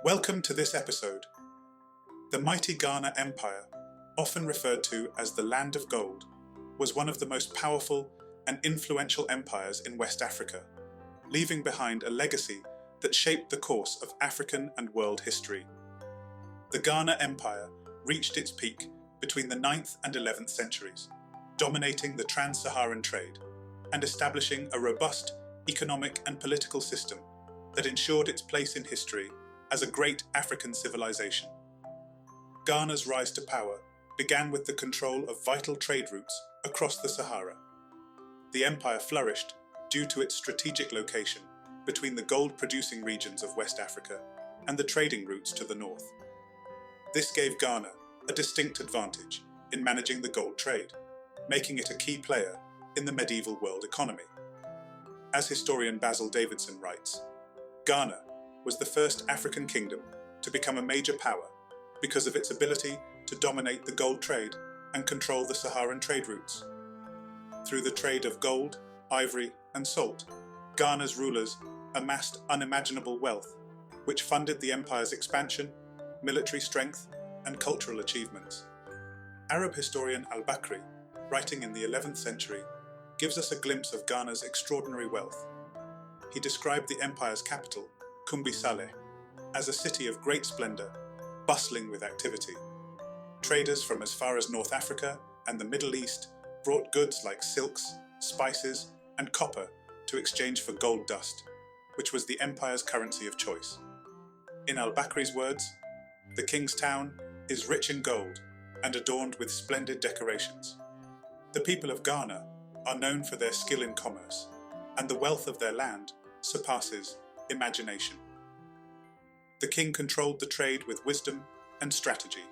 Welcome to this episode. The mighty Ghana Empire, often referred to as the Land of Gold, was one of the most powerful and influential empires in West Africa, leaving behind a legacy that shaped the course of African and world history. The Ghana Empire reached its peak between the 9th and 11th centuries, dominating the trans-Saharan trade and establishing a robust economic and political system that ensured its place in history as a great African civilization. Ghana's rise to power began with the control of vital trade routes across the Sahara. The empire flourished due to its strategic location between the gold-producing regions of West Africa and the trading routes to the north. This gave Ghana a distinct advantage in managing the gold trade, making it a key player in the medieval world economy. As historian Basil Davidson writes, Ghana was the first African kingdom to become a major power because of its ability to dominate the gold trade and control the Saharan trade routes. Through the trade of gold, ivory, and salt, Ghana's rulers amassed unimaginable wealth, which funded the empire's expansion, military strength, and cultural achievements. Arab historian al-Bakri, writing in the 11th century, gives us a glimpse of Ghana's extraordinary wealth. He described the empire's capital, Kumbi Saleh, as a city of great splendor, bustling with activity. Traders from as far as North Africa and the Middle East brought goods like silks, spices, and copper to exchange for gold dust, which was the empire's currency of choice. In al-Bakri's words, "The king's town is rich in gold and adorned with splendid decorations. The people of Ghana are known for their skill in commerce, and the wealth of their land surpasses imagination." The king controlled the trade with wisdom and strategy,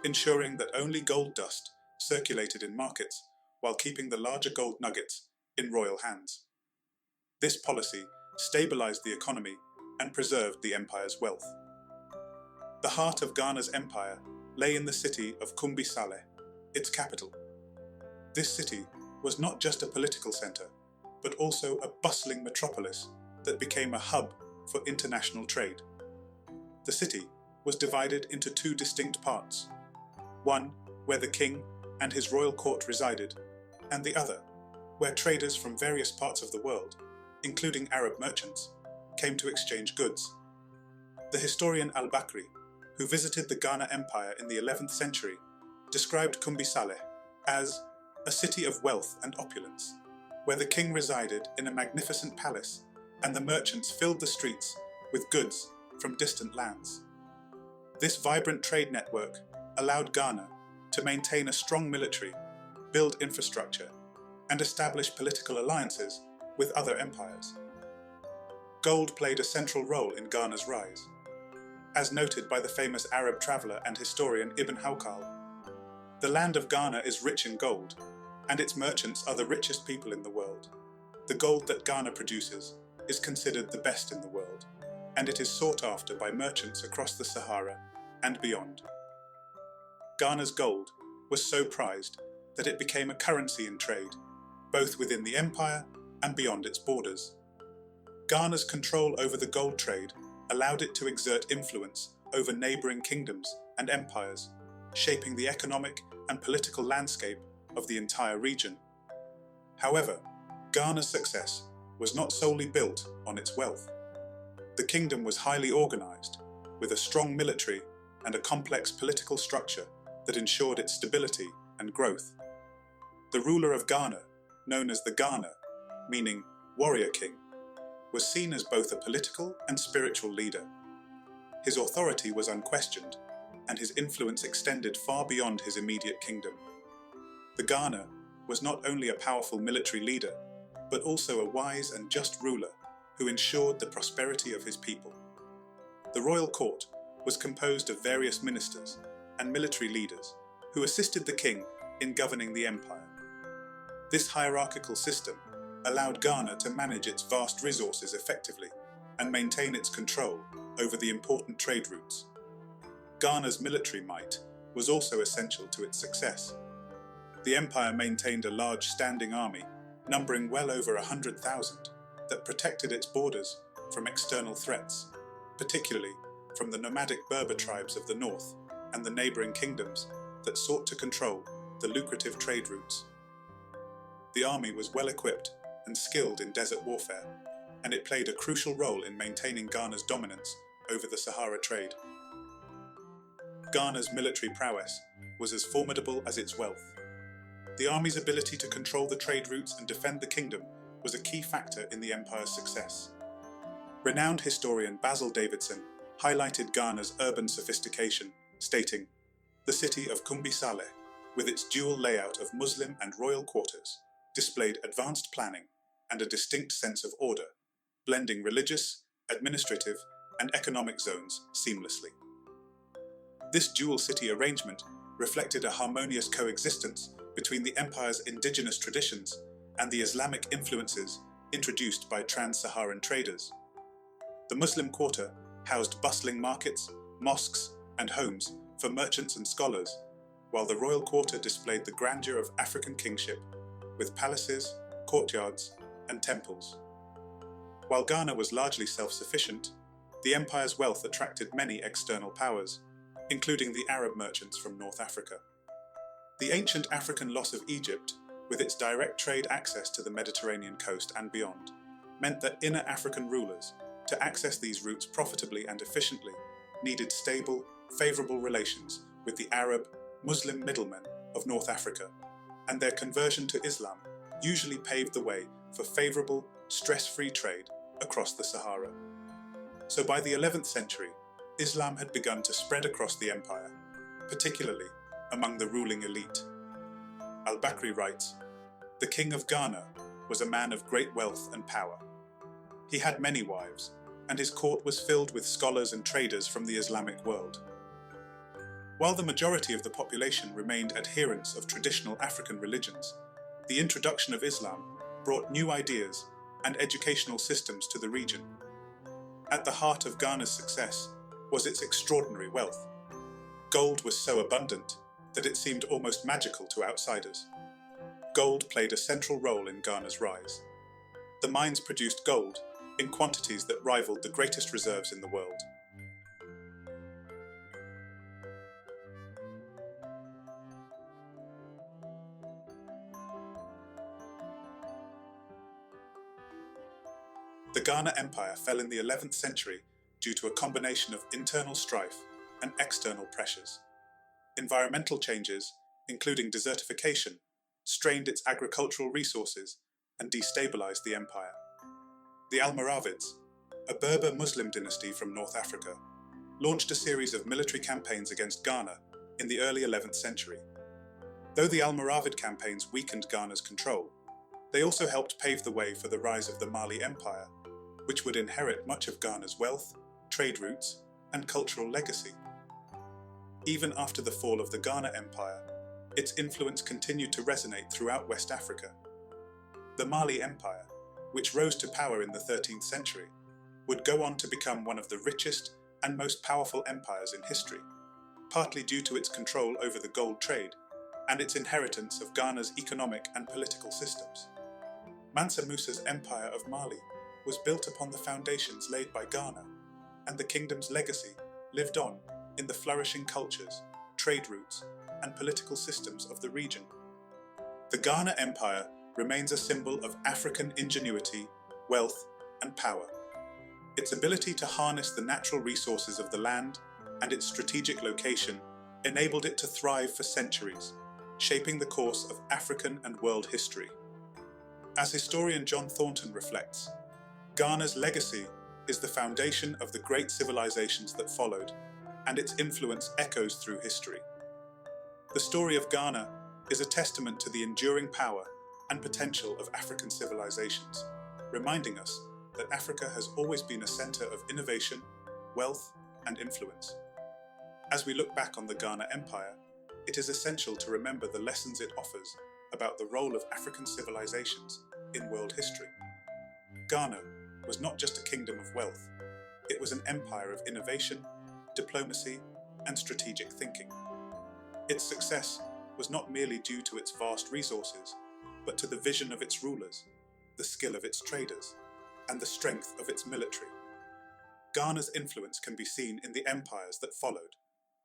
ensuring that only gold dust circulated in markets while keeping the larger gold nuggets in royal hands. This policy stabilized the economy and preserved the empire's wealth. The heart of Ghana's empire lay in the city of Kumbi Saleh, its capital. This city was not just a political center, but also a bustling metropolis that became a hub for international trade. The city was divided into two distinct parts, one where the king and his royal court resided, and the other where traders from various parts of the world, including Arab merchants, came to exchange goods. The historian al-Bakri, who visited the Ghana Empire in the 11th century, described Kumbi Saleh as a city of wealth and opulence, where the king resided in a magnificent palace and the merchants filled the streets with goods from distant lands. This vibrant trade network allowed Ghana to maintain a strong military, build infrastructure, and establish political alliances with other empires. Gold played a central role in Ghana's rise. As noted by the famous Arab traveller and historian Ibn Hawqal, "The land of Ghana is rich in gold, and its merchants are the richest people in the world. The gold that Ghana produces is considered the best in the world, and it is sought after by merchants across the Sahara and beyond." Ghana's gold was so prized that it became a currency in trade, both within the empire and beyond its borders. Ghana's control over the gold trade allowed it to exert influence over neighbouring kingdoms and empires, shaping the economic and political landscape of the entire region. However, Ghana's success was not solely built on its wealth. The kingdom was highly organised, with a strong military and a complex political structure that ensured its stability and growth. The ruler of Ghana, known as the Ghana, meaning warrior king, was seen as both a political and spiritual leader. His authority was unquestioned, and his influence extended far beyond his immediate kingdom. The Ghana was not only a powerful military leader, but also a wise and just ruler who ensured the prosperity of his people. The royal court was composed of various ministers and military leaders who assisted the king in governing the empire. This hierarchical system allowed Ghana to manage its vast resources effectively and maintain its control over the important trade routes. Ghana's military might was also essential to its success. The empire maintained a large standing army, numbering well over 100,000, that protected its borders from external threats, particularly from the nomadic Berber tribes of the north and the neighboring kingdoms that sought to control the lucrative trade routes. The army was well equipped and skilled in desert warfare, and it played a crucial role in maintaining Ghana's dominance over the Sahara trade. Ghana's military prowess was as formidable as its wealth. The army's ability to control the trade routes and defend the kingdom was a key factor in the empire's success. Renowned historian Basil Davidson highlighted Ghana's urban sophistication, stating, "The city of Kumbi Saleh, with its dual layout of Muslim and royal quarters, displayed advanced planning and a distinct sense of order, blending religious, administrative, and economic zones seamlessly." This dual city arrangement reflected a harmonious coexistence between the empire's indigenous traditions and the Islamic influences introduced by trans-Saharan traders. The Muslim quarter housed bustling markets, mosques, and homes for merchants and scholars, while the royal quarter displayed the grandeur of African kingship, with palaces, courtyards, and temples. While Ghana was largely self-sufficient, the empire's wealth attracted many external powers, including the Arab merchants from North Africa. The ancient African loss of Egypt, with its direct trade access to the Mediterranean coast and beyond, meant that inner African rulers, to access these routes profitably and efficiently, needed stable, favourable relations with the Arab, Muslim middlemen of North Africa, and their conversion to Islam usually paved the way for favourable, stress-free trade across the Sahara. So by the 11th century, Islam had begun to spread across the empire, particularly among the ruling elite. Al-Bakri writes, "The king of Ghana was a man of great wealth and power. He had many wives, and his court was filled with scholars and traders from the Islamic world." While the majority of the population remained adherents of traditional African religions, the introduction of Islam brought new ideas and educational systems to the region. At the heart of Ghana's success was its extraordinary wealth. Gold was so abundant that it seemed almost magical to outsiders. Gold played a central role in Ghana's rise. The mines produced gold in quantities that rivaled the greatest reserves in the world. The Ghana Empire fell in the 11th century due to a combination of internal strife and external pressures. Environmental changes, including desertification, strained its agricultural resources and destabilized the empire. The Almoravids, a Berber Muslim dynasty from North Africa, launched a series of military campaigns against Ghana in the early 11th century. Though the Almoravid campaigns weakened Ghana's control, they also helped pave the way for the rise of the Mali Empire, which would inherit much of Ghana's wealth, trade routes, and cultural legacy. Even after the fall of the Ghana Empire, its influence continued to resonate throughout West Africa. The Mali Empire, which rose to power in the 13th century, would go on to become one of the richest and most powerful empires in history, partly due to its control over the gold trade and its inheritance of Ghana's economic and political systems. Mansa Musa's Empire of Mali was built upon the foundations laid by Ghana, and the kingdom's legacy lived on in the flourishing cultures, trade routes, and political systems of the region. The Ghana Empire remains a symbol of African ingenuity, wealth, and power. Its ability to harness the natural resources of the land and its strategic location enabled it to thrive for centuries, shaping the course of African and world history. As historian John Thornton reflects, Ghana's legacy is the foundation of the great civilizations that followed, and its influence echoes through history. The story of Ghana is a testament to the enduring power and potential of African civilizations, reminding us that Africa has always been a center of innovation, wealth, and influence. As we look back on the Ghana Empire, it is essential to remember the lessons it offers about the role of African civilizations in world history. Ghana was not just a kingdom of wealth, it was an empire of innovation, diplomacy, and strategic thinking. Its success was not merely due to its vast resources, but to the vision of its rulers, the skill of its traders, and the strength of its military. Ghana's influence can be seen in the empires that followed,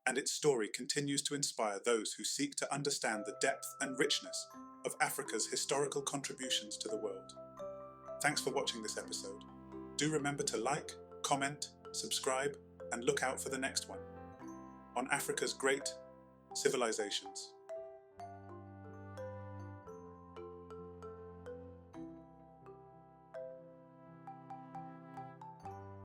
and its story continues to inspire those who seek to understand the depth and richness of Africa's historical contributions to the world. Thanks for watching this episode. Do remember to like, comment, subscribe, and look out for the next one on Africa's great civilizations.